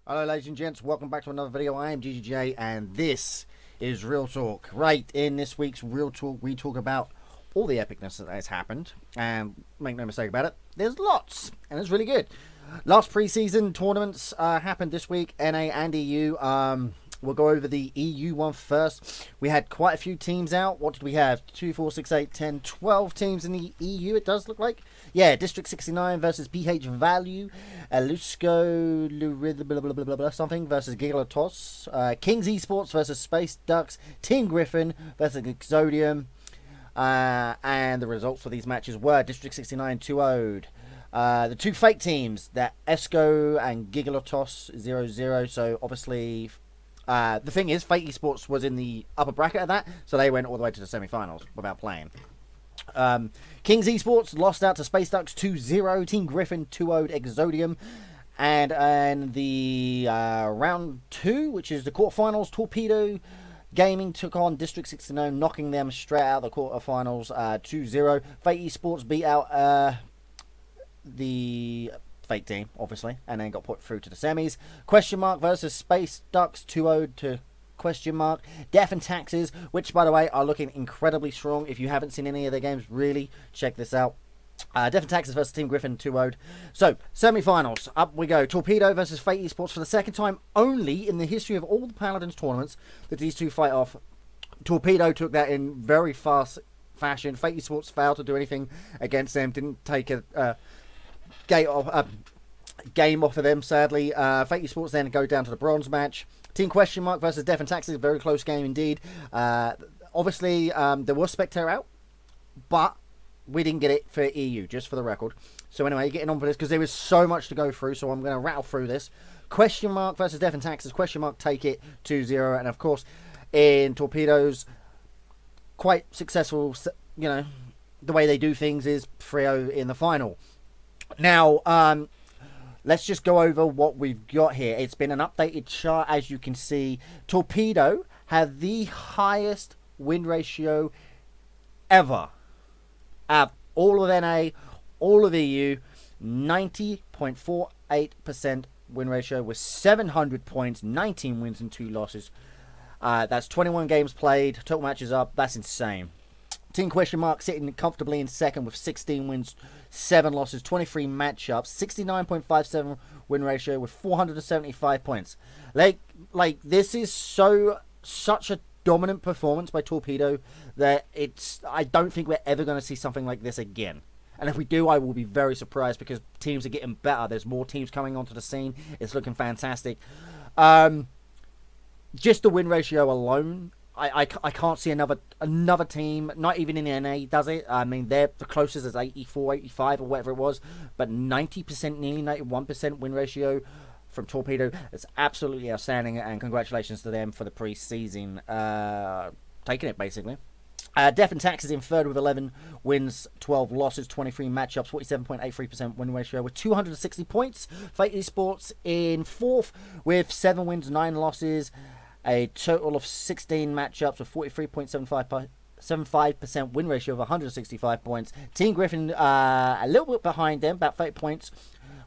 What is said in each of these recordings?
Hello ladies and gents, welcome back to another video. I am GGJ and this is Real Talk. Right, in this week's Real Talk we talk about all the epicness that has happened, and make no mistake about it, there's lots and it's really good. Last pre-season tournaments happened this week, NA and EU. We'll go over the EU one first. We had quite a few teams out. What did we have? 2, 4, 6, 8, 10, 12 teams in the EU, it does look like. Yeah, District 69 versus PH Value. Lusco, blah, blah, blah, blah, blah, something versus Gigatos. Kings Esports versus Space Ducks. Team Griffin versus Exodium. And the results for these matches were District 69 2-0'd. The two fake teams, that Esco and Gigalotos 0-0. So obviously, the thing is, Fake Esports was in the upper bracket of that, so they went all the way to the semi-finals without playing. Kings Esports lost out to Space Ducks 2-0. Team Griffin 2-0'd Exodium. And the round 2, which is the quarterfinals, Torpedo Gaming took on District 69, knocking them straight out of the quarterfinals 2-0. Fake Esports beat out the fake team, obviously, and then got put through to the semis. Question Mark versus Space Ducks 2-0 to Question Mark. Death and Taxes, which by the way are looking incredibly strong. If you haven't seen any of their games, really check this out. Death and Taxes versus Team Griffin 2-0'd. So semi-finals, up we go. Torpedo versus Fate Esports for the second time only in the history of all the Paladins tournaments that these two fight off. Torpedo took that in very fast fashion. Fate Esports failed to do anything against them, didn't take a game off of them, sadly. Fate Esports then go down to the bronze match. Team Question Mark versus Death and Taxes, very close game indeed. Obviously, there was Spectator out, but we didn't get it for EU, just for the record. So anyway, getting on for this, because there was so much to go through, so I'm going to rattle through this. Question Mark versus Death and Taxes. Question Mark take it 2-0, and of course, in Torpedoes, quite successful, you know, the way they do things is 3-0 in the final. Now, let's just go over what we've got here. It's been an updated chart, as you can see. Torpedo had the highest win ratio ever. All of NA, all of EU, 90.48% win ratio with 700 points, 19 wins and 2 losses. That's 21 games played, total matches up. That's insane. Team Question Mark sitting comfortably in second with 16 wins, 7 losses, 23 matchups, 69.57 win ratio with 475 points. Like this is such a dominant performance by Torpedo that I don't think we're ever going to see something like this again. And if we do, I will be very surprised, because teams are getting better. There's more teams coming onto the scene. It's looking fantastic. Just the win ratio alone, I can't see another team, not even in the NA, does it? I mean, they're the closest as 84, 85 or whatever it was, but 90%, nearly 91% win ratio from Torpedo. It's absolutely outstanding, and congratulations to them for the pre-season taking it, basically. Death and Taxes in third with 11 wins, 12 losses, 23 matchups, 47.83% win ratio with 260 points. Fate Esports in fourth with 7 wins, 9 losses, a total of 16 matchups with 43.75% win ratio of 165 points. Team Griffin a little bit behind them, about 30 points,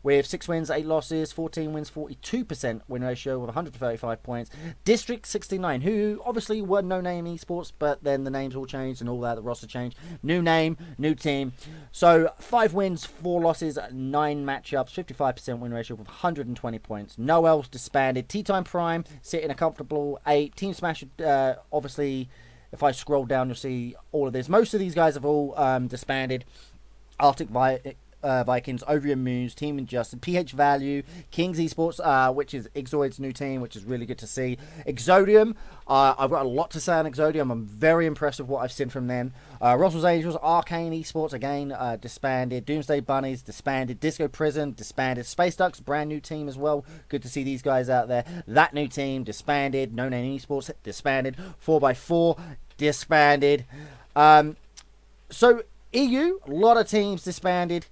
with 6 wins, 8 losses, 14 wins, 42% win ratio with 135 points. District 69, who obviously were no name esports, but then the names all changed and all that, the roster changed. New name, new team. So 5 wins, 4 losses, 9 matchups, 55% win ratio with 120 points. Noel's disbanded. Tea Time Prime sitting a comfortable 8. Team Smash, obviously, if I scroll down, you'll see all of this. Most of these guys have all disbanded. Arctic Vikings, Ovium Moons, Team Injustice, PH Value, Kings Esports, which is Exoid's new team, which is really good to see. Exodium, I've got a lot to say on Exodium. I'm very impressed with what I've seen from them. Russell's Angels, Arcane Esports, again, disbanded. Doomsday Bunnies, disbanded. Disco Prison, disbanded. Space Ducks, brand new team as well. Good to see these guys out there. That new team, disbanded. No Name Esports, disbanded. 4x4, disbanded. So, EU, a lot of teams disbanded.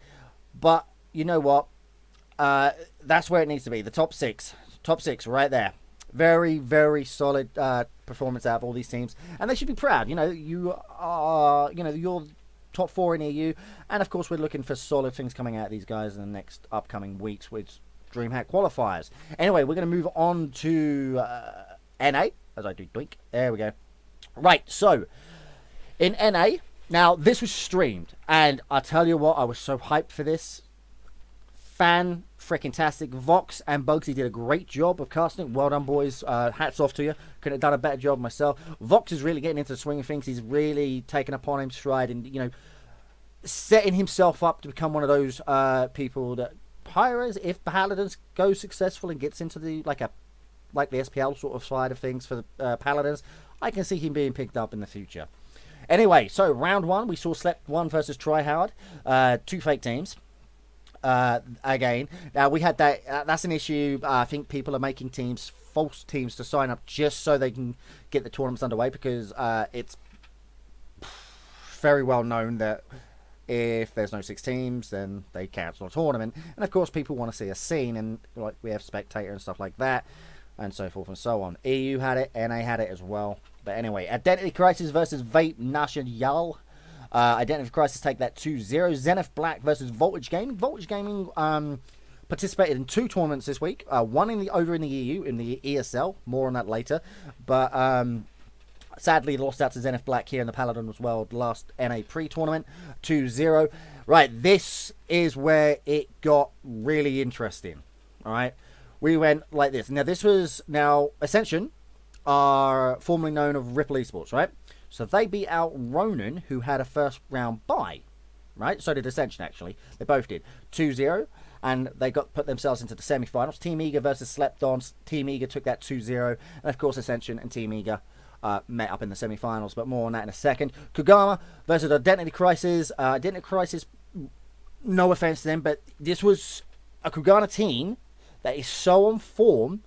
But you know what? That's where it needs to be. The top six right there. Very, very solid performance out of all these teams, and they should be proud. You know, you're top 4 in EU, and of course we're looking for solid things coming out of these guys in the next upcoming weeks, which DreamHack qualifiers. Anyway, we're going to move on to NA, as I do doink. There we go. Right, so, in NA, now, this was streamed, and I tell you what, I was so hyped for this. Fan-freaking-tastic. Vox and Bugsy did a great job of casting it. Well done, boys. Hats off to you. Couldn't have done a better job myself. Vox is really getting into the swing of things. He's really taken upon him stride and, you know, setting himself up to become one of those people that Pyros, if Paladins goes successful and gets into the, like the SPL sort of side of things for the Paladins, I can see him being picked up in the future. Anyway, so round one, we saw Slept 1 versus Tryhard. 2 fake teams. Again, now we had that. That's an issue. I think people are making teams, false teams, to sign up just so they can get the tournaments underway, because it's very well known that if there's no 6 teams, then they cancel a tournament. And of course, people want to see a scene, and like we have Spectator and stuff like that, and so forth and so on. EU had it, NA had it as well. But anyway, Identity Crisis versus Vape Nash and Yal. Identity Crisis take that 2-0. Zenith Black versus Voltage Gaming. Voltage Gaming participated in 2 tournaments this week. One over in the EU, in the ESL. More on that later. But sadly lost out to Zenith Black here in the PaladinsWorld last NA pre-tournament. 2-0. Right, this is where it got really interesting. Alright, we went like this. Now, this was... Now, Ascension are formerly known of Ripple Esports, right? So they beat out Ronin, who had a first round bye, right? So did Ascension, actually. They both did. 2-0, and they put themselves into the semi-finals. Team Eager versus Slept On. Team Eager took that 2-0. And, of course, Ascension and Team Eager met up in the semi-finals, but more on that in a second. Kugama versus Identity Crisis. Identity Crisis, no offense to them, but this was a Kugana team that is so on form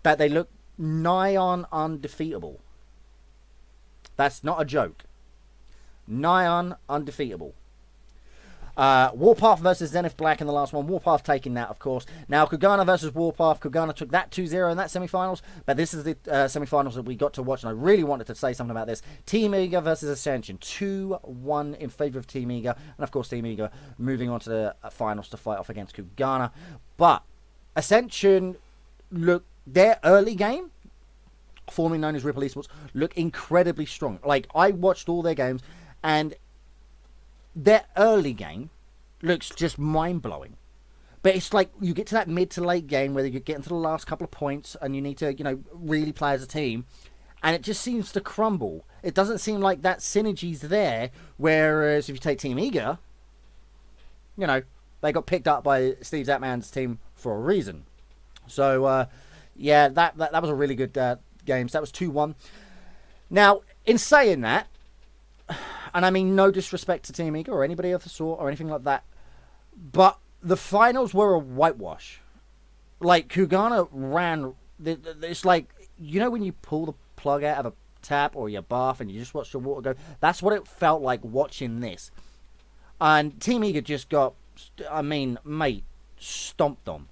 that they look nigh on undefeatable. That's not a joke. Nigh on undefeatable. Warpath versus Zenith Black in the last one. Warpath taking that, of course. Now, Kugana versus Warpath. Kugana took that 2-0 in that semi-finals. But this is the semi-finals that we got to watch. And I really wanted to say something about this. Team Eager versus Ascension. 2-1 in favour of Team Eager. And, of course, Team Eager moving on to the finals to fight off against Kugana. But Ascension, look, their early game, formerly known as Ripple Esports, look incredibly strong. Like, I watched all their games, and their early game looks just mind-blowing. But it's like you get to that mid to late game where you get into the last couple of points and you need to, you know, really play as a team, and it just seems to crumble. It doesn't seem like that synergy's there, whereas if you take Team Eager, you know, they got picked up by Steve Zatman's team for a reason. So, yeah, that was a really good game. So that was 2-1. Now, in saying that, and I mean no disrespect to Team Eager or anybody of the sort or anything like that, but the finals were a whitewash. Like, Kugana ran... It's like, you know when you pull the plug out of a tap or your bath and you just watch the water go? That's what it felt like watching this. And Team Eager just got, I mean, mate, stomped on.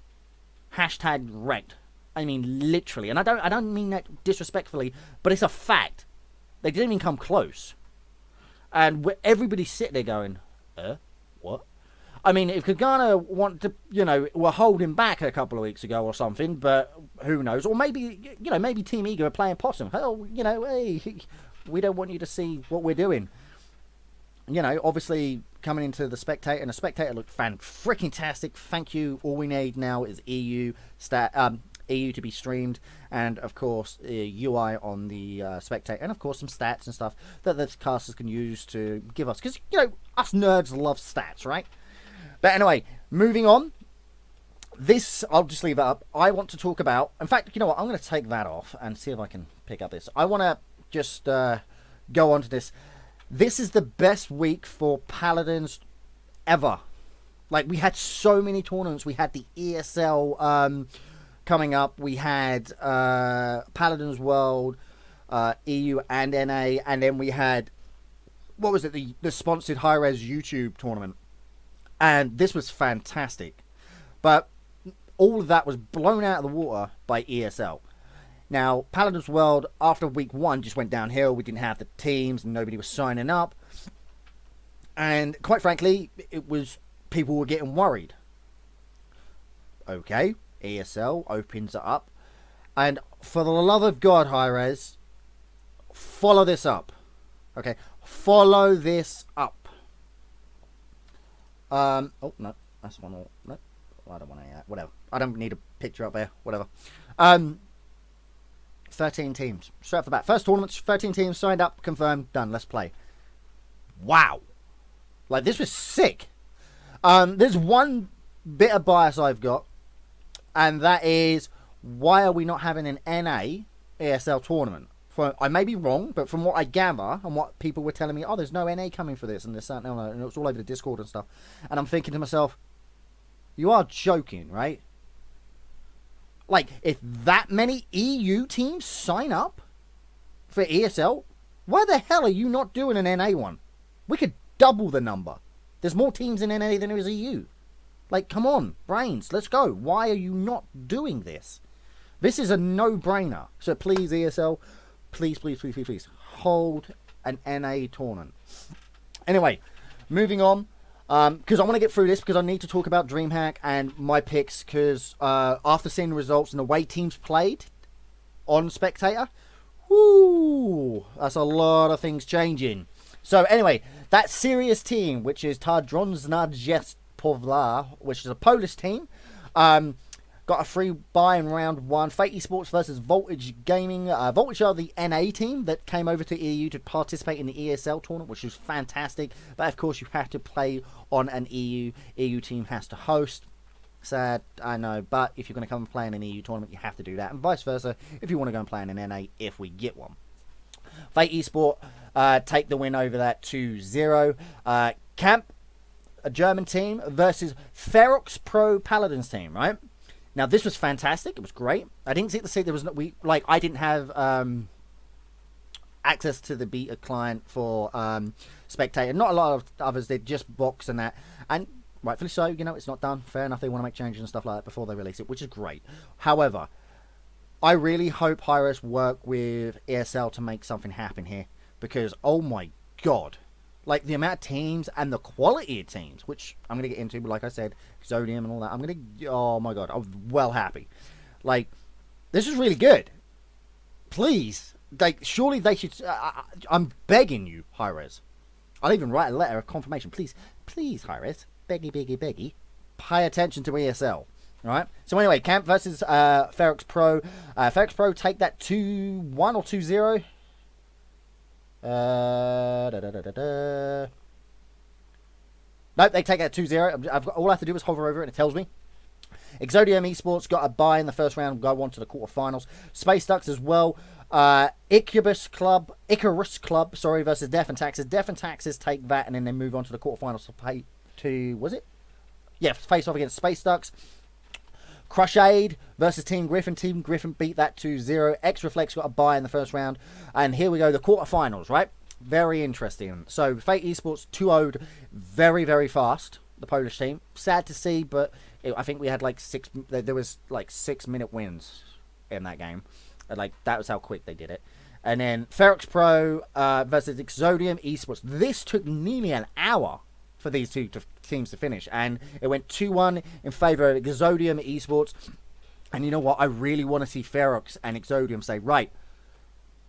Hashtag wrecked. I mean, literally. And I don't mean that disrespectfully, but it's a fact. They didn't even come close. And everybody's sitting there going, what? I mean, if Kugana wanted to, you know, were holding back a couple of weeks ago or something, but who knows? Or maybe, you know, maybe Team Eager are playing possum. Hell, you know, hey, we don't want you to see what we're doing. You know, obviously coming into the Spectator, and the Spectator looked fan-freaking-tastic. Thank you. All we need now is EU to be streamed, and of course UI on the Spectator, and of course some stats and stuff that the casters can use to give us, because, you know, us nerds love stats, right? But anyway, moving on. This, I'll just leave that up. I want to talk about, in fact, you know what, I'm going to take that off and see if I can pick up this. I want to just go on to this. This is the best week for Paladins ever. Like, we had so many tournaments. We had the ESL coming up. We had PaladinsWorld, EU and NA, and then we had, what was it, the sponsored high-res YouTube tournament. And this was fantastic. But all of that was blown out of the water by ESL. Now, PaladinsWorld, after week 1, just went downhill. We didn't have the teams, and nobody was signing up. And quite frankly, it was, people were getting worried. Okay, ESL opens it up. And for the love of God, Hi-Rez, follow this up. Okay, follow this up. Oh, no, that's one. No, I don't want any of that. Whatever. I don't need a picture up there. Whatever. 13 teams. Straight off the bat. First tournament, 13 teams signed up, confirmed, done. Let's play. Wow. Like, this was sick. There's one bit of bias I've got, and that is, why are we not having an NA ESL tournament? I may be wrong, but from what I gather and what people were telling me, oh, there's no NA coming for this, and this, and it was all over the Discord and stuff. And I'm thinking to myself, you are joking, right? Like, if that many EU teams sign up for ESL, why the hell are you not doing an NA one? We could double the number. There's more teams in NA than there is EU. Like, come on, brains, let's go. Why are you not doing this? This is a no-brainer. So please, ESL, please, please, please, please, please, hold an NA tournament. Anyway, moving on. Because I want to get through this, because I need to talk about DreamHack and my picks, because after seeing the results and the way teams played on Spectator, whoo, that's a lot of things changing. So anyway, that serious team, which is Tardrozna Povlar, which is a Polish team, got a free buy in round 1. Fate Esports versus Voltage Gaming. Voltage are the NA team that came over to EU to participate in the ESL tournament, which was fantastic. But of course, you have to play on an EU. EU team has to host. Sad, I know. But if you're going to come and play in an EU tournament, you have to do that. And vice versa, if you want to go and play in an NA, if we get one. Fate Esport take the win over that 2-0. Camp, a German team, versus Ferox Pro Paladins team, right? Now, this was fantastic. It was great. I didn't get to see there was I didn't have access to the beta client for Spectator. Not a lot of others did, just box and that. And rightfully so, you know, it's not done. Fair enough. They want to make changes and stuff like that before they release it, which is great. However, I really hope Hi-Rez work with ESL to make something happen here, because oh my god, like the amount of teams and the quality of teams, which I'm going to get into, but like I said, Zodium and all that, oh my god, I'm well happy. Like, this is really good. Please, like, surely they should, I'm begging you, Hi-Rez. I'll even write a letter of confirmation. Please, please, Hi-Rez, beggy, beggy, beggy, pay attention to ESL. Alright, so anyway, Camp versus Ferox Pro. Ferox Pro take that 2-1 or 2-0. Nope, they take that 2-0. All I have to do is hover over it and it tells me. Exodium Esports got a bye in the first round, go on to the quarterfinals. Space Ducks as well. Icarus Club, versus Death and Taxes. Death and Taxes take that and then they move on to the quarterfinals was it? Yeah, face off against Space Ducks. Crushade versus Team Griffin. Team Griffin beat that 2-0. X-Reflex got a bye in the first round. And here we go, the quarterfinals, right? Very interesting. So, Fate Esports 2-0'd very, very fast, the Polish team. Sad to see, but I think we had like there was like 6-minute wins in that game. Like, that was how quick they did it. And then Ferox Pro versus Exodium Esports. This took nearly an hour for these two teams to finish, and it went 2-1 in favor of Exodium Esports. And you know what, I really want to see Ferox and Exodium say, right,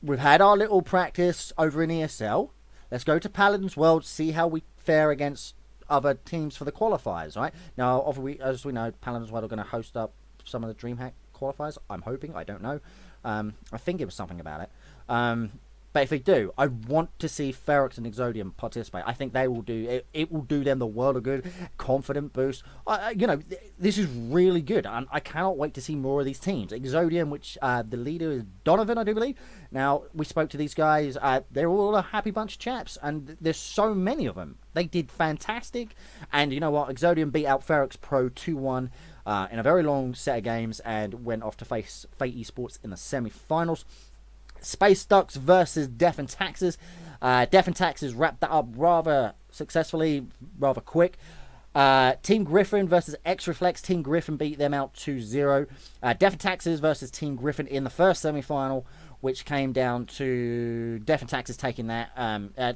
we've had our little practice over in ESL, let's go to PaladinsWorld, see how we fare against other teams for the qualifiers, right? Now, as we know, PaladinsWorld are going to host up some of the DreamHack qualifiers. I'm hoping, I don't know. I think it was something about it. But if they do, I want to see Ferox and Exodium participate. I think they will do it. It will do them the world of good. Confident boost. You know, this is really good. And I cannot wait to see more of these teams. Exodium, which the leader is Donovan, I do believe. Now, we spoke to these guys. They're all a happy bunch of chaps. And there's so many of them. They did fantastic. And you know what? Exodium beat out Ferox Pro 2-1 in a very long set of games. And went off to face Fate Esports in the semi-finals. Space Ducks versus Death and Taxes. Death and Taxes wrapped that up rather successfully, rather quick. Team Griffin versus X-Reflex. Team Griffin beat them out 2-0. Death and Taxes versus Team Griffin in the first semi-final, which came down to Death and Taxes taking that.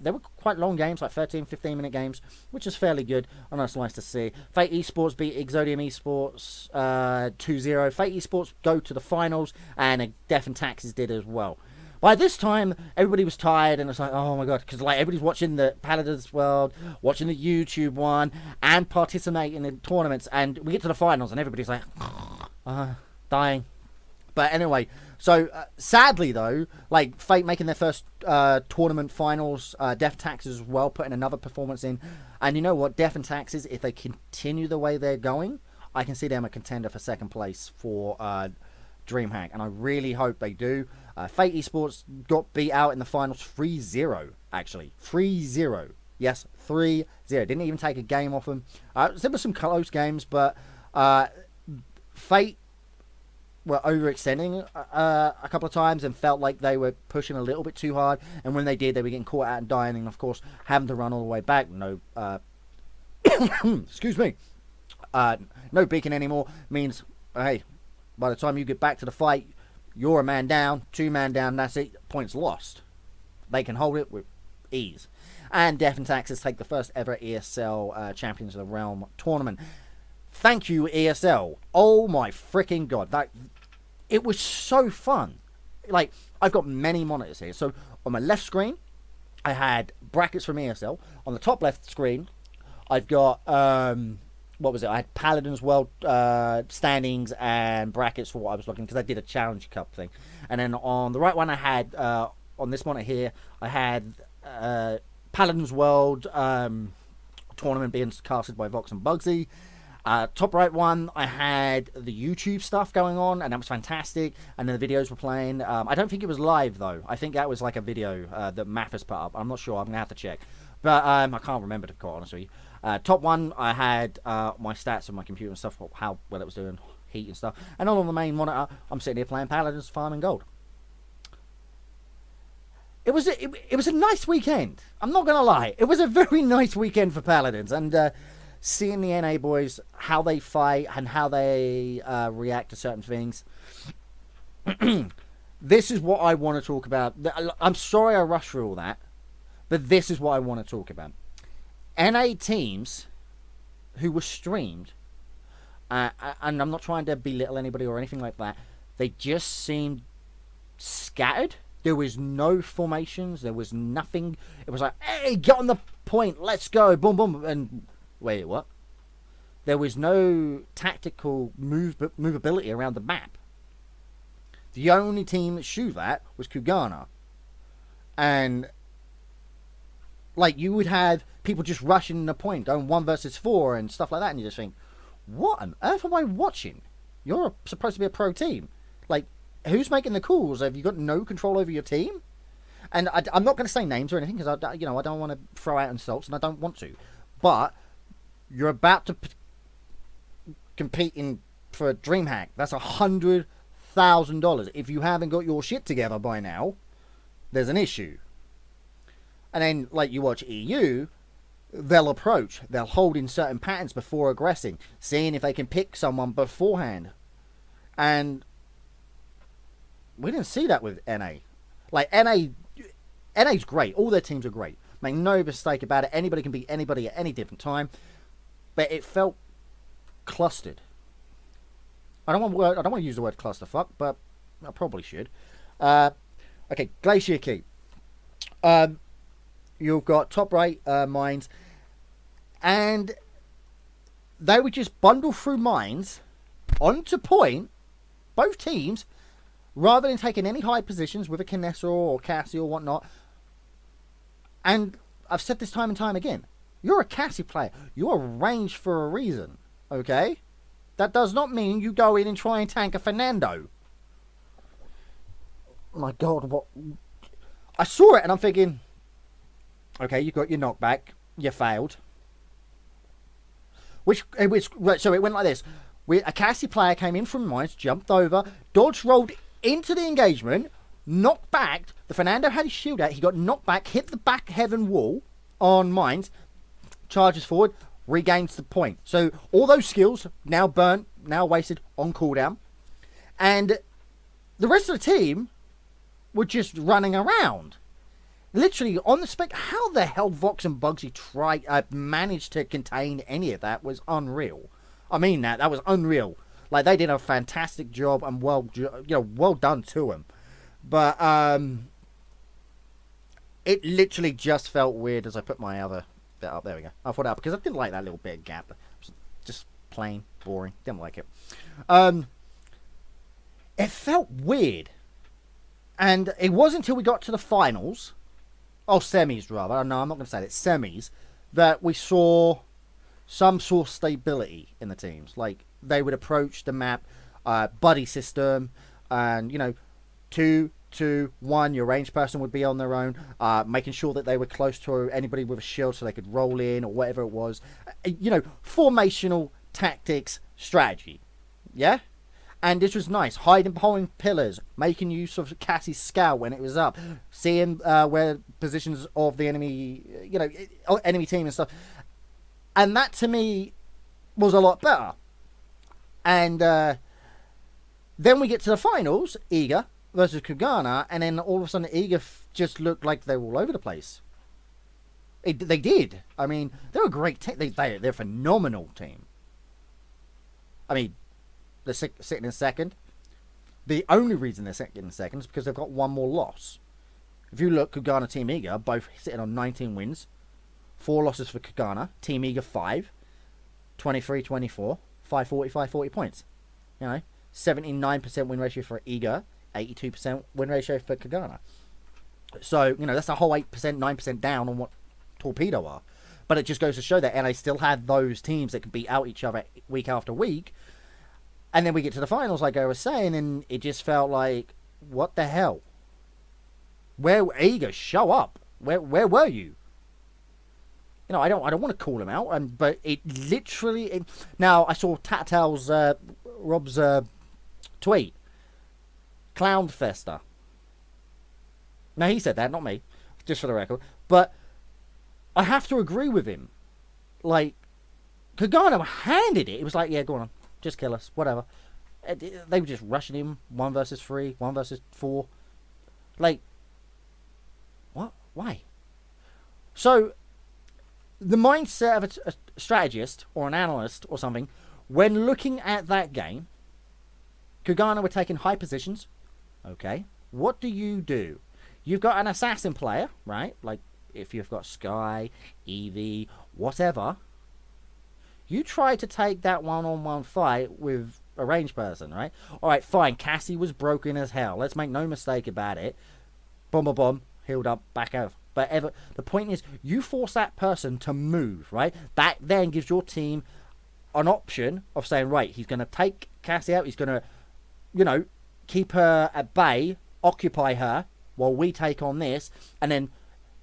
They were quite long games, like 13, 15-minute games, which is fairly good, and that's nice to see. Fate Esports beat Exodium Esports 2-0. Fate Esports go to the finals, and Death and Taxes did as well. By this time, everybody was tired, and it's like, oh my god, because like everybody's watching the PaladinsWorld, watching the YouTube one, and participating in tournaments, and we get to the finals, and everybody's like, dying. But anyway, so sadly though, like Fate making their first tournament finals, Death Taxes as well, putting another performance in, and you know what, Death and Taxes, if they continue the way they're going, I can see them a contender for second place for DreamHack, and I really hope they do. Fate Esports got beat out in the finals 3-0, actually. 3-0. Yes, 3-0. Didn't even take a game off them. There were some close games, but Fate were overextending a couple of times and felt like they were pushing a little bit too hard, and when they did, they were getting caught out and dying, and of course, having to run all the way back. No, excuse me. No beacon anymore means, hey, by the time you get back to the fight, you're a man down, 2 man down, that's it, points lost. They can hold it with ease. And Death and Taxes take the first ever ESL Champions of the Realm tournament. Thank you, ESL. Oh my freaking god. It was so fun. Like, I've got many monitors here. So, on my left screen, I had brackets from ESL. On the top left screen, I've got... what was it? I had PaladinsWorld standings and brackets for what I was looking, because I did a Challenge Cup thing. And then on the right one, I had, on this monitor here, I had PaladinsWorld tournament being casted by Vox and Bugsy. Top right one, I had the YouTube stuff going on, and that was fantastic. And then the videos were playing. I don't think it was live, though. I think that was like a video that Mathis put up. I'm not sure. I'm going to have to check. But I can't remember, to be quite honest with you. Top one, I had my stats on my computer and stuff, how well it was doing, heat and stuff. And on the main monitor, I'm sitting here playing Paladins, farming gold. It was a nice weekend. I'm not going to lie. It was a very nice weekend for Paladins. And seeing the NA boys, how they fight and how they react to certain things. This is what I want to talk about. I'm sorry I rushed through all that. But this is what I want to talk about. NA teams who were streamed, and I'm not trying to belittle anybody or anything like that, they just seemed scattered. There was no formations. There was nothing. It was like, hey, get on the point. Let's go. Boom, boom. And wait, what? There was no tactical movability around the map. The only team that showed that was Kugana. And... like, you would have people just rushing the point, going 1 versus 4 and stuff like that, and you just think, what on earth am I watching? You're supposed to be a pro team. Like, who's making the calls? Have you got no control over your team? And I'm not going to say names or anything, because I don't want to throw out insults, and I don't want to. But you're about to compete for DreamHack. That's $100,000. If you haven't got your shit together by now, there's an issue. And then, like, you watch EU, they'll approach. They'll hold in certain patterns before aggressing, seeing if they can pick someone beforehand. And we didn't see that with NA. Like, NA's great. All their teams are great. Make no mistake about it. Anybody can beat anybody at any different time. But it felt clustered. I don't want to use the word clusterfuck, but I probably should. Okay, Glacier Key. You've got top right mines, and they would just bundle through mines onto point, both teams, rather than taking any high positions with a Kinessa or Cassie or whatnot. And I've said this time and time again, you're a Cassie player. You're ranged for a reason, okay? That does not mean you go in and try and tank a Fernando. My God, what? I saw it and I'm thinking... okay, you got your knockback. You failed. So it went like this. A Cassie player came in from mines, jumped over, dodge rolled into the engagement, knocked back. The Fernando had his shield out. He got knocked back, hit the back heaven wall on mines, charges forward, regains the point. So all those skills now burnt, now wasted on cooldown. And the rest of the team were just running around. Literally on the spec. How the hell Vox and Bugsy managed to contain any of that was unreal. I mean that was unreal. Like, they did a fantastic job, and well done to them. But it literally just felt weird as I put my other bit up. There we go. I put it up because I didn't like that little bit of gap. It was just plain boring. Didn't like it. It felt weird, and it wasn't until we got to the finals, semis rather. No, I'm not going to say that. Semis, that we saw some sort of stability in the teams. Like, they would approach the map, buddy system, and 2-2-1, your ranged person would be on their own, making sure that they were close to anybody with a shield so they could roll in or whatever it was. Formational tactics strategy. Yeah? And this was nice. Hiding behind pillars, making use of Cassie's scout when it was up, seeing where positions of the enemy, enemy team and stuff. And that to me was a lot better. And then we get to the finals, Eager versus Kugana, and then all of a sudden Eager just looked like they were all over the place. They did. I mean, they're a great team. They're a phenomenal team. I mean, they're sitting in second. The only reason they're sitting in second is because they've got one more loss. If you look, Kugana, Team Eager, both sitting on 19 wins. 4 losses for Kugana. Team Eager, 5. 23-24. 540 points. 79% win ratio for Eager. 82% win ratio for Kugana. So, that's a whole 8%, 9% down on what Torpedo are. But it just goes to show that NA still had those teams that could beat out each other week after week. And then we get to the finals, like I was saying, and it just felt like, what the hell? Where Eager, show up? Where were you? I don't want to call him out, but it literally. Now I saw Tattle's Rob's tweet. Clown Festa. Now he said that, not me, just for the record. But I have to agree with him. Like, Kagano handed it. It was like, yeah, go on. Just kill us, whatever. They were just rushing him, 1 versus 3, 1 versus 4. Like, what? Why? So, the mindset of a strategist or an analyst or something, when looking at that game, Kugana were taking high positions. Okay, what do? You've got an assassin player, right? Like, if you've got Sky, Eevee, whatever. You try to take that one-on-one fight with a ranged person, right? Alright, fine. Cassie was broken as hell. Let's make no mistake about it. Boom, healed up, back out. But the point is, you force that person to move, right? That then gives your team an option of saying, right, he's going to take Cassie out. He's going to, keep her at bay, occupy her, while we take on this. And then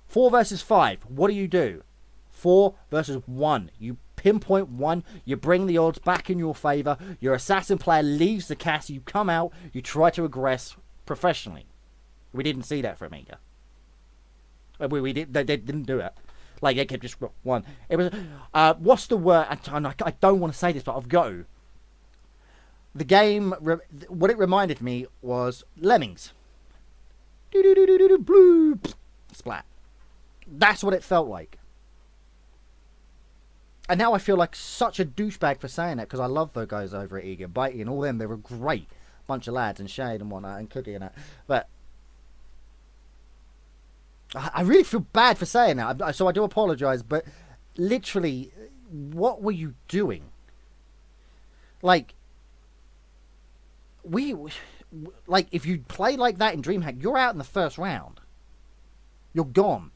4 versus 5. What do? 4 versus 1. You pinpoint 1, you bring the odds back in your favor. Your assassin player leaves the cast, you come out, you try to aggress professionally. We didn't see that from Eager. We did. They didn't do it. Like, they kept just 1. It was what's the word? I don't want to say this, but I've got to. The game, what it reminded me was Lemmings. Blue splat. That's what it felt like. And now I feel like such a douchebag for saying that, because I love those guys over at Eager, Bitey and all them. They were great bunch of lads, and Shade and whatnot, and Cookie and that. But I really feel bad for saying that, so I do apologise. But literally, what were you doing? Like, if you play like that in DreamHack, you're out in the first round. You're gone.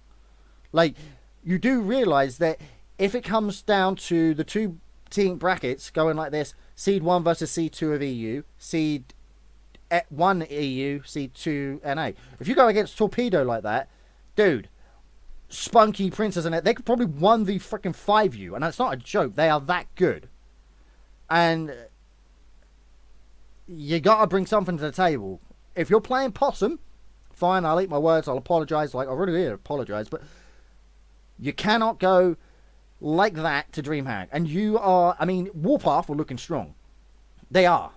Like, you do realise that if it comes down to the 2 team brackets going like this, Seed 1 versus Seed 2 of EU, Seed 1 EU, Seed 2 NA. If you go against Torpedo like that, dude, Spunky, Princess and it, they could probably 1v freaking 5 you. And that's not a joke. They are that good. And you gotta bring something to the table. If you're playing Possum, fine, I'll eat my words, I'll apologise. Like, I really did apologise, but you cannot go like that to DreamHack, and you are, I mean, Warpath were looking strong. They are.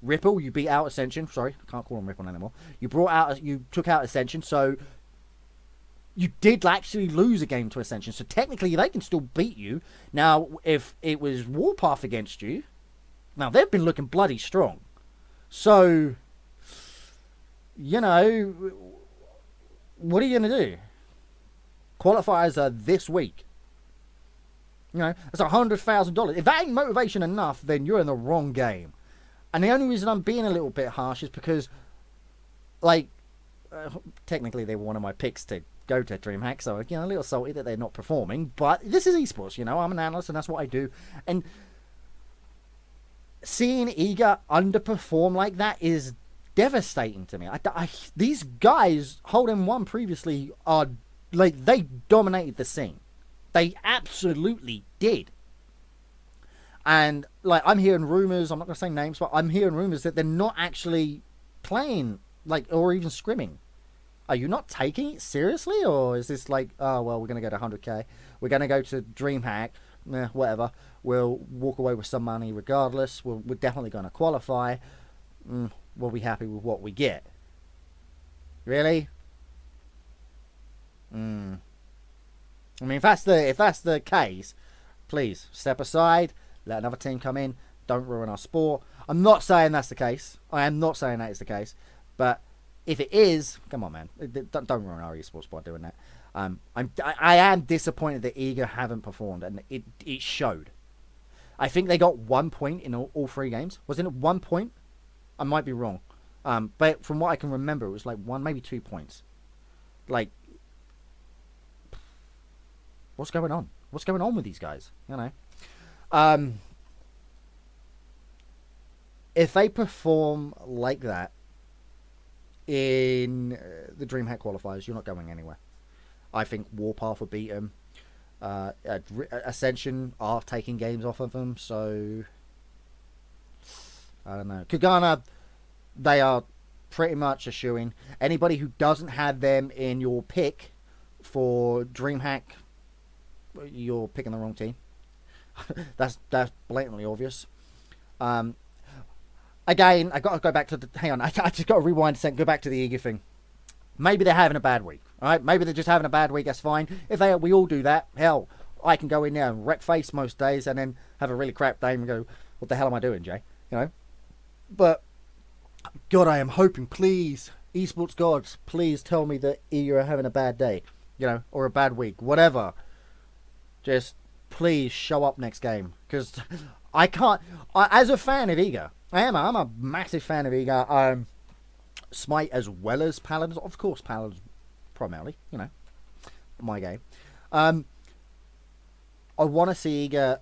Ripple, you beat out Ascension. Sorry, I can't call them Ripple anymore. You took out Ascension, so you did actually lose a game to Ascension. So technically, they can still beat you. Now, if it was Warpath against you, now they've been looking bloody strong. So, you know, what are you going to do? Qualifiers are this week. You know, that's $100,000. If that ain't motivation enough, then you're in the wrong game. And the only reason I'm being a little bit harsh is because, like, technically they were one of my picks to go to DreamHack, so, you know, a little salty that they're not performing. But this is esports, you know, I'm an analyst and that's what I do. And seeing Eager underperform like that is devastating to me. These guys, holding one previously, are, like, they dominated the scene. They absolutely did. And, like, I'm hearing rumors, I'm not going to say names, but I'm hearing rumors that they're not actually playing, like, or even scrimming. Are you not taking it seriously? Or is this like, oh, well, we're going to go to 100k. We're going to go to DreamHack. Whatever. We'll walk away with some money regardless. We're definitely going to qualify. We'll be happy with what we get. Really? I mean, if that's the case, please step aside, let another team come in. Don't ruin our sport. I'm not saying that's the case. I am not saying that is the case. But if it is, come on, man, don't ruin our esports by doing that. I am disappointed that Eager haven't performed, and it showed. I think they got 1 point in all 3 games. Wasn't it 1 point? I might be wrong. But from what I can remember, it was like 1, maybe 2 points. Like, what's going on? What's going on with these guys? You know, if they perform like that in the DreamHack qualifiers, you're not going anywhere. I think Warpath will beat them. Ascension are taking games off of them, so I don't know. Kugana, they are pretty much a shoo-in. Anybody who doesn't have them in your pick for DreamHack, you're picking the wrong team. that's blatantly obvious. Again, I got to go back to the... Hang on, I just got to rewind a second, go back to the Eager thing. Maybe they're having a bad week, all right? Maybe they're just having a bad week, that's fine. If we all do that, hell, I can go in there and wreck face most days and then have a really crap day and go, what the hell am I doing, Jay? You know? But, God, I am hoping, please, esports gods, please tell me that Eager are having a bad day, you know, or a bad week, whatever. Just, please, show up next game. Because I can't... as a fan of Eager, I'm a massive fan of Eager. Smite as well as Paladins. Of course, Paladins primarily, you know, my game. I want to see Eager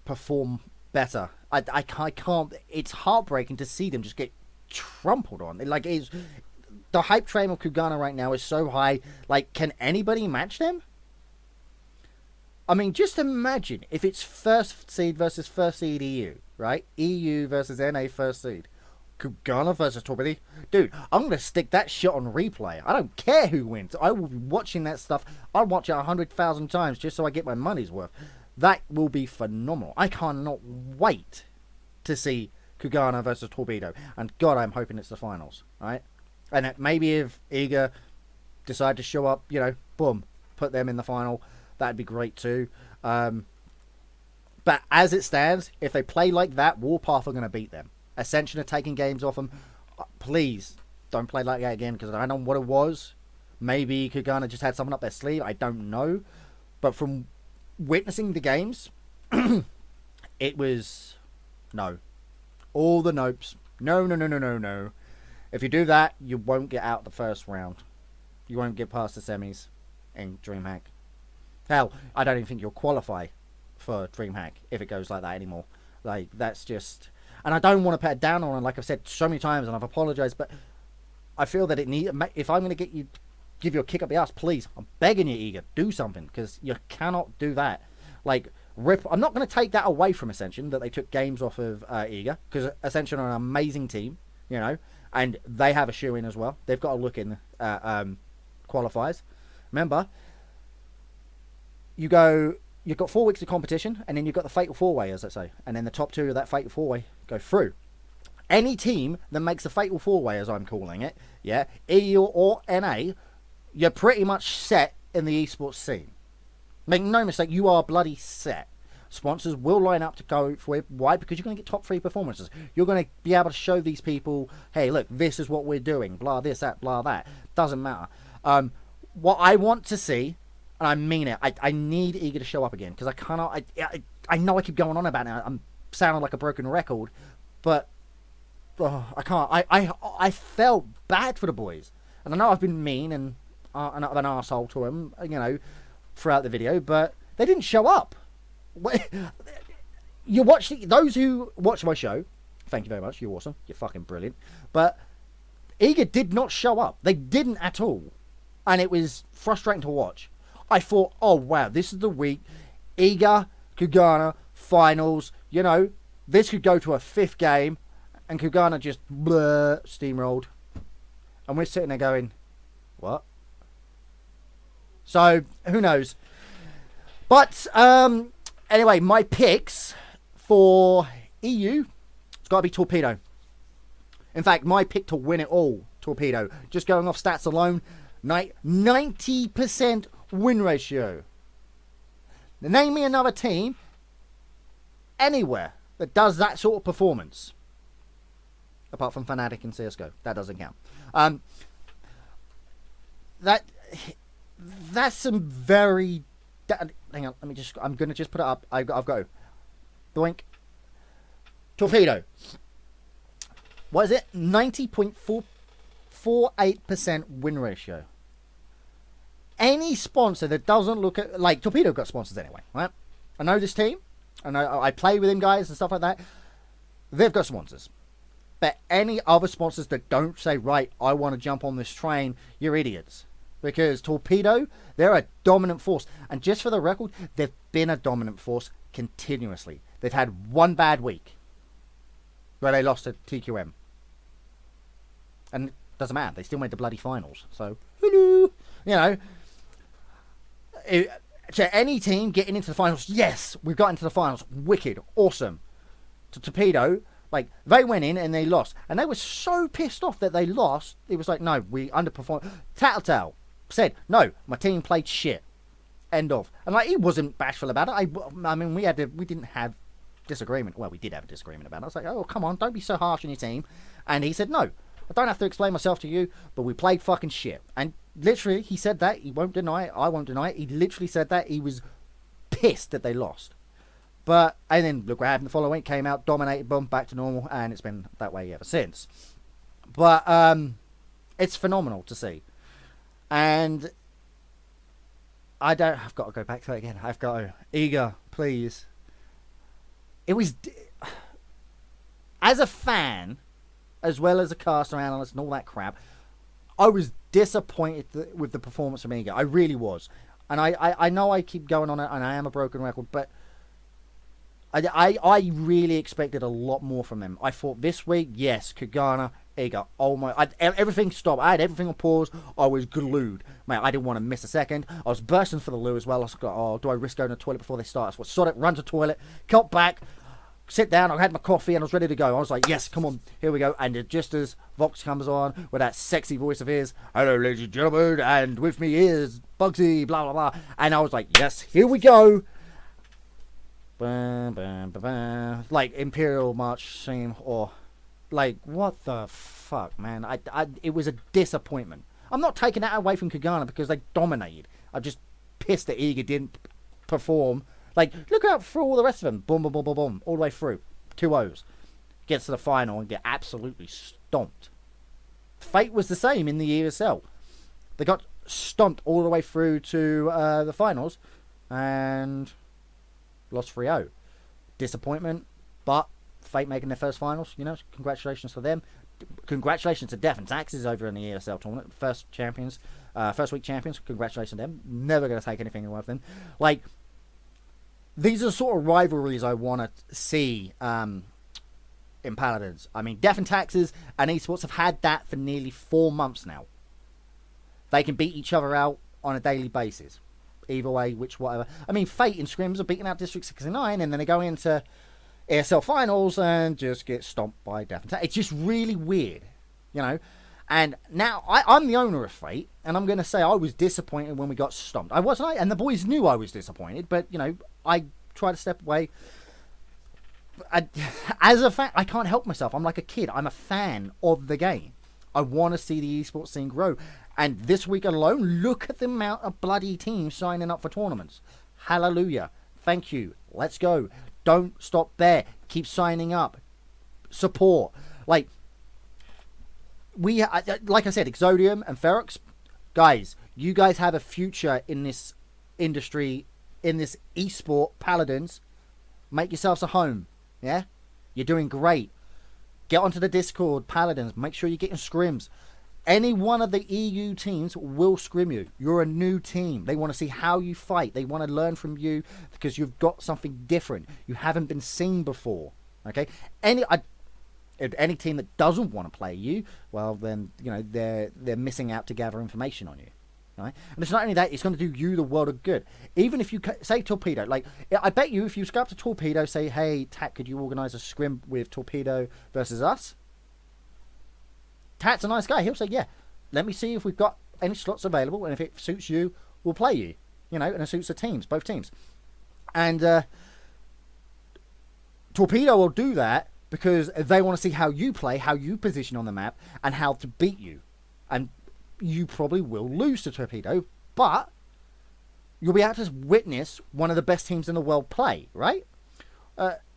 perform better. I can't... It's heartbreaking to see them just get trampled on. Like, the hype train of Kugana right now is so high. Like, can anybody match them? I mean, just imagine if it's first seed versus first seed EU, right? EU versus NA first seed. Kugana versus Torpedo. Dude, I'm going to stick that shit on replay. I don't care who wins. I will be watching that stuff. I'll watch it 100,000 times just so I get my money's worth. That will be phenomenal. I cannot wait to see Kugana versus Torpedo. And God, I'm hoping it's the finals, right? And that maybe if Eager decide to show up, you know, boom, put them in the final. That'd be great too. But as it stands, if they play like that, Warpath are going to beat them. Ascension are taking games off them. Please don't play like that again, because I don't know what it was. Maybe Kugana just had something up their sleeve. I don't know. But from witnessing the games, it was no. All the nopes. No. If you do that, you won't get out the first round. You won't get past the semis in DreamHack. Hell, I don't even think you'll qualify for DreamHack if it goes like that anymore. Like, that's just... And I don't want to put it down on it, like I've said so many times, and I've apologized, but I feel that if I'm going to give you a kick up the ass, please, I'm begging you, Eager, do something, because you cannot do that. Like, I'm not going to take that away from Ascension, that they took games off of Eager, because Ascension are an amazing team, you know, and they have a shoe-in as well. They've got to look in qualifiers. Remember, you you've got 4 weeks of competition, and then you've got the Fatal 4-Way, as I say. And then the top 2 of that Fatal 4-Way go through. Any team that makes the Fatal 4-Way, as I'm calling it, yeah, EU or NA, you're pretty much set in the esports scene. Make no mistake, you are bloody set. Sponsors will line up to go for it. Why? Because you're going to get top 3 performances. You're going to be able to show these people, hey, look, this is what we're doing. Blah this, that, blah that. Doesn't matter. What I want to see, and I mean it, I need Eager to show up again. Because I cannot, I know I keep going on about it. I'm sounding like a broken record. But I can't. I felt bad for the boys. And I know I've been mean and an arsehole to them, you know, throughout the video. But they didn't show up. You watch those who watch my show, thank you very much, you're awesome, you're fucking brilliant, but Eager did not show up. They didn't at all, and it was frustrating to watch. I thought, oh wow, this is the week Eager Kugana finals, you know, this could go to a 5th game, and Kugana just steamrolled, and we're sitting there going, what? So who knows? But anyway, my picks for EU, it's got to be Torpedo. In fact, my pick to win it all, Torpedo. Just going off stats alone, 90% win ratio. Name me another team anywhere that does that sort of performance. Apart from Fnatic and CSGO. That doesn't count. That's some very... Hang on, I'm going to just put it up. I've got Doink. Torpedo. What is it? 90.448% win ratio. Any sponsor that doesn't look at... Like, Torpedo got sponsors anyway, right? I know this team. I play with them guys and stuff like that. They've got sponsors. But any other sponsors that don't say, right, I want to jump on this train, you're idiots. Because Torpedo, they're a dominant force. And just for the record, they've been a dominant force continuously. They've had one bad week where they lost to TQM. And it doesn't matter. They still made the bloody finals. So, hello. You know, to any team getting into the finals, yes, we've got into the finals. Wicked. Awesome. To Torpedo, like, they went in and they lost. And they were so pissed off that they lost. It was like, no, we underperformed. Tattletale said, no, my team played shit. End of. And like, he wasn't bashful about it. I mean, we didn't have disagreement. Well, we did have a disagreement about it. I was like, oh, come on, don't be so harsh on your team. And he said, no, I don't have to explain myself to you, but we played fucking shit. And literally, he said that. He won't deny it. I won't deny it. He literally said that. He was pissed that they lost. But, and then look what happened the following week. Came out, dominated, boom, back to normal. And it's been that way ever since. But, it's phenomenal to see. And I've got to go back to it again. I've got to. Eager, please. It was, as a fan, as well as a caster analyst and all that crap, I was disappointed with the performance from Eager. I really was. And I know I keep going on it, and I am a broken record, but I really expected a lot more from them. I thought this week, yes, Kugana, Eager, oh my... everything stopped. I had everything on pause. I was glued. Mate, I didn't want to miss a second. I was bursting for the loo as well. I was like, oh, do I risk going to the toilet before they start? So I sort it, run to the toilet, cut back, sit down, I had my coffee, and I was ready to go. I was like, yes, come on, here we go. And just as Vox comes on with that sexy voice of his, hello, ladies and gentlemen, and with me is Bugsy, blah, blah, blah. And I was like, yes, here we go. Bah, bah, bah, bah. Like Imperial March theme, or like, what the fuck, man? It was a disappointment. I'm not taking that away from Kugana because they dominated. I'm just pissed that Eager didn't perform. Like, look out for all the rest of them. Boom, boom, boom, boom, boom. All the way through. 2 O's. Gets to the final and get absolutely stomped. Fate was the same in the ESL. They got stomped all the way through to the finals. And lost 3-0. Disappointment. But Fate making their first finals. You know, congratulations to them. Congratulations to Death and Taxes over in the ESL tournament. First champions. First week champions. Congratulations to them. Never going to take anything away from them. Like, these are the sort of rivalries I want to see in Paladins. I mean, Death and Taxes and Esports have had that for nearly 4 months now. They can beat each other out on a daily basis. either way, which whatever. I mean, Fate in scrims are beating out District 69, and then they go into ESL finals and just get stomped by Death and Taxes. It's just really weird, you know. And now I'm the owner of Fate, and I'm going to say I was disappointed when we got stomped. I wasn't, and the boys knew I was disappointed, but, you know, I tried to step away. As a fan, I can't help myself. I'm like a kid. I'm a fan of the game. I want to see the esports scene grow. And this week alone, look at the amount of bloody teams signing up for tournaments. Hallelujah. Thank you. Let's go. Don't stop there. Keep signing up. Support. Like I said, Exodium and Ferox, guys, you guys have a future in this industry, in this esport. Paladins, make yourselves a home. Yeah, you're doing great. Get onto the Discord, Paladins. Make sure you're getting scrims. Any one of the EU teams will scrim you. You're a new team. They want to see how you fight. They want to learn from you because you've got something different. You haven't been seen before. Okay. Any team that doesn't want to play you, well, then, you know, they're missing out to gather information on you. Right? And it's not only that, it's going to do you the world of good. Even if you say Torpedo, like, I bet you if you go up to Torpedo, say, hey, Tat, could you organise a scrim with Torpedo versus us? Tat's a nice guy. He'll say, yeah, let me see if we've got any slots available, and if it suits you, we'll play you. You know, and it suits the teams, both teams. And Torpedo will do that because they want to see how you play, how you position on the map, and how to beat you. And you probably will lose to Torpedo, but you'll be able to witness one of the best teams in the world play, right?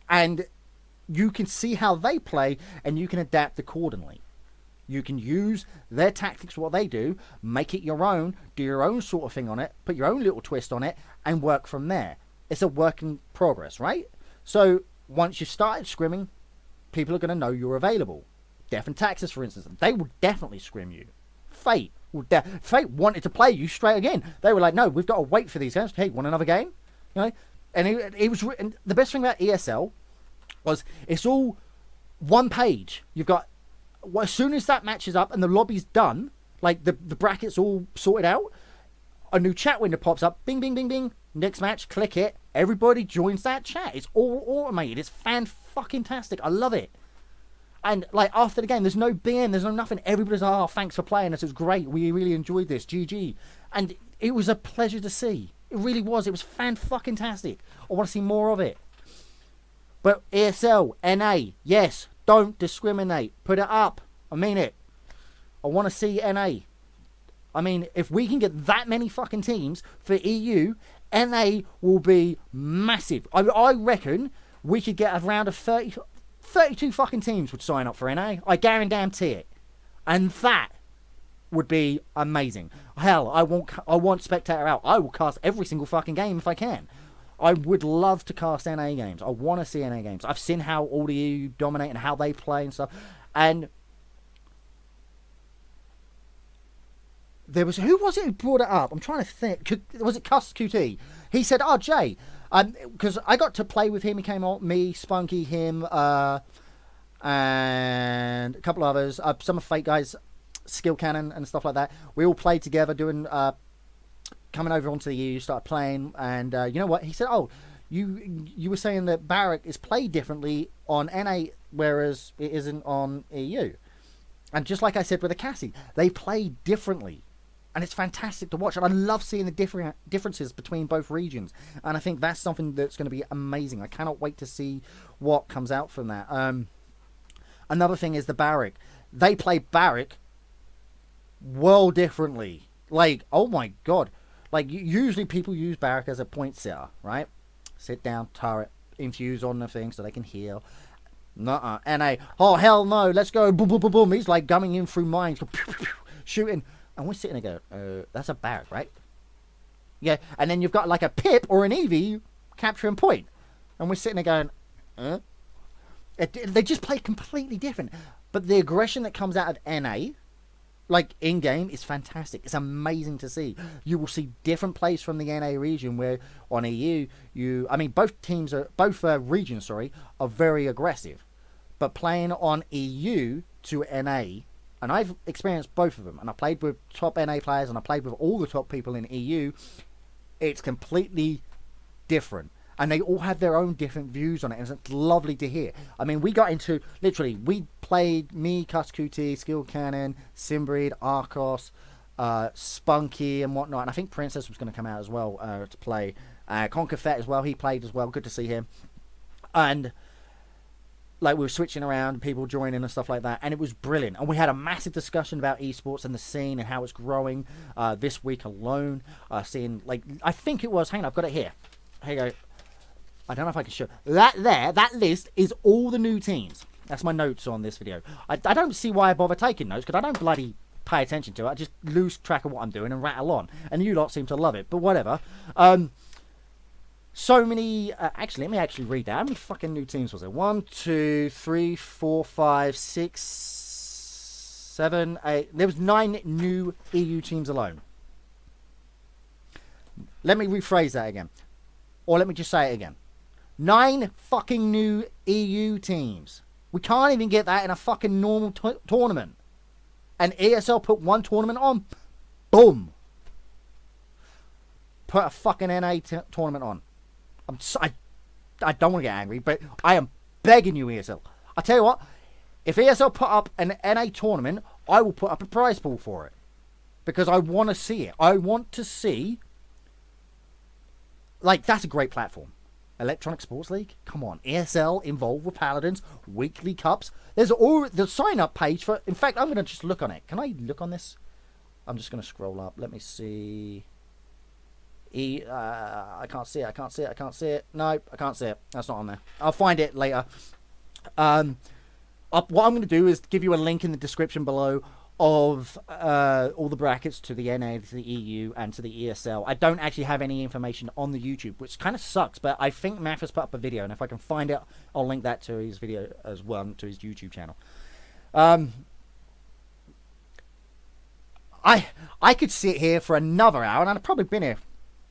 And you can see how they play, and you can adapt accordingly. You can use their tactics, what they do, make it your own, do your own sort of thing on it, put your own little twist on it, and work from there. It's a work in progress, right? So once you've started scrimming, people are going to know you're available. Death and Taxes, for instance, they will definitely scrim you. Fate wanted to play you straight again. They were like, no, we've got to wait for these games. Hey, want another game? You know, and it was. And the best thing about ESL was it's all one page. You've got, well, as soon as that match is up and the lobby's done, like the brackets all sorted out, a new chat window pops up. Bing, bing, bing, bing. Next match, click it. Everybody joins that chat. It's all automated. It's fan-fucking-tastic. I love it. And, like, after the game, there's no BN, there's no nothing. Everybody's like, oh, thanks for playing us. It was great. We really enjoyed this. GG. And it was a pleasure to see. It really was. It was fan-fucking-tastic. I want to see more of it. But ESL, NA, yes, don't discriminate. Put it up. I mean it. I want to see NA. I mean, if we can get that many fucking teams for EU, NA will be massive. I reckon we could get around a 32 fucking teams would sign up for NA. I guarantee it. And that would be amazing. Hell, I want Spectator out. I will cast every single fucking game if I can. I would love to cast NA games. I want to see NA games. I've seen how all the EU dominate and how they play and stuff. And there was, who was it who brought it up? I'm trying to think. Was it Cuss QT? He said, oh, Jay, because I got to play with him. He came on, me, Spunky, him, and a couple others. Some of Fate guys, Skill Cannon and stuff like that. We all played together doing, coming over onto the EU, started playing. And you know what? He said, oh, you were saying that Barrack is played differently on NA, whereas it isn't on EU. And just like I said with the Cassie, they play differently. And it's fantastic to watch. And I love seeing the differences between both regions. And I think that's something that's going to be amazing. I cannot wait to see what comes out from that. Another thing is the Barrack. They play Barrack well differently. Like, oh my God. Like, usually people use Barrack as a point sitter, right? Sit down, turret, infuse on the thing so they can heal. Nuh-uh. NA, oh hell no, let's go. Boom, boom, boom, boom. He's like gumming in through mines, shooting. And we're sitting there going, that's a Barrack, right? Yeah, and then you've got like a Pip or an Eevee capturing point. And we're sitting there going, they just play completely different. But the aggression that comes out of NA, like in-game, is fantastic. It's amazing to see. You will see different plays from the NA region where on EU, both regions, are very aggressive. But playing on EU to NA, and I've experienced both of them, and I played with top NA players, and I played with all the top people in EU, It's completely different. And they all have their own different views on it. And it's lovely to hear. I mean, we got into, literally, we played me, Cuscuti, Skill Cannon, Simbreed, Arcos, Spunky and whatnot. And I think Princess was going to come out as well to play. Conkerfet as well. He played as well. Good to see him. And like we were switching around, people joining and stuff like that. And it was brilliant. And we had a massive discussion about esports and the scene and how it's growing this week alone. Seeing, like, I think it was, hang on, I've got it here. Here you go. I don't know if I can show that there. That list is all the new teams. That's my notes on this video. I don't see why I bother taking notes because I don't bloody pay attention to it. I just lose track of what I'm doing and rattle on. And you lot seem to love it, but whatever. So many. Actually, let me actually read that. How many fucking new teams was there? 1, 2, 3, 4, 5, 6, 7, 8. There was 9 new EU teams alone. Let me rephrase that again, or let me just say it again. 9 fucking new EU teams. We can't even get that in a fucking normal tournament. And ESL put one tournament on. Boom. Put a fucking NA tournament on. I don't want to get angry, but I am begging you, ESL. I tell you what, if ESL put up an NA tournament, I will put up a prize pool for it. Because I want to see it. I want to see... Like, that's a great platform. Electronic Sports League? Come on. ESL involved with Paladins. Weekly Cups. There's all the sign-up page for... In fact, I'm going to just look on it. Can I look on this? I'm just going to scroll up. Let me see... I can't see it. I can't see it. I can't see it. No, I can't see it. That's not on there. I'll find it later. What I'm going to do is give you a link in the description below of all the brackets to the NA, to the EU, and to the ESL. I don't actually have any information on the YouTube, which kind of sucks, but I think Math has put up a video, and if I can find it, I'll link that to his video as well, to his YouTube channel. I could sit here for another hour, and I've probably been here,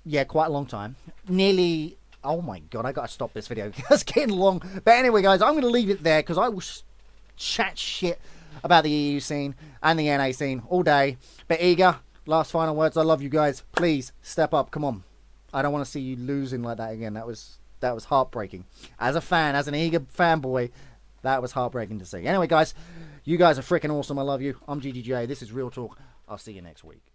yeah, quite a long time. Nearly... Oh my god, I gotta stop this video. It's getting long. But anyway, guys, I'm going to leave it there, because I will chat shit about the EU scene and the NA scene all day. But Eager, last final words. I love you guys. Please step up. Come on. I don't want to see you losing like that again. That was heartbreaking. As a fan, as an Eager fanboy, that was heartbreaking to see. Anyway, guys, you guys are freaking awesome. I love you. I'm GGJ. This is Real Talk. I'll see you next week.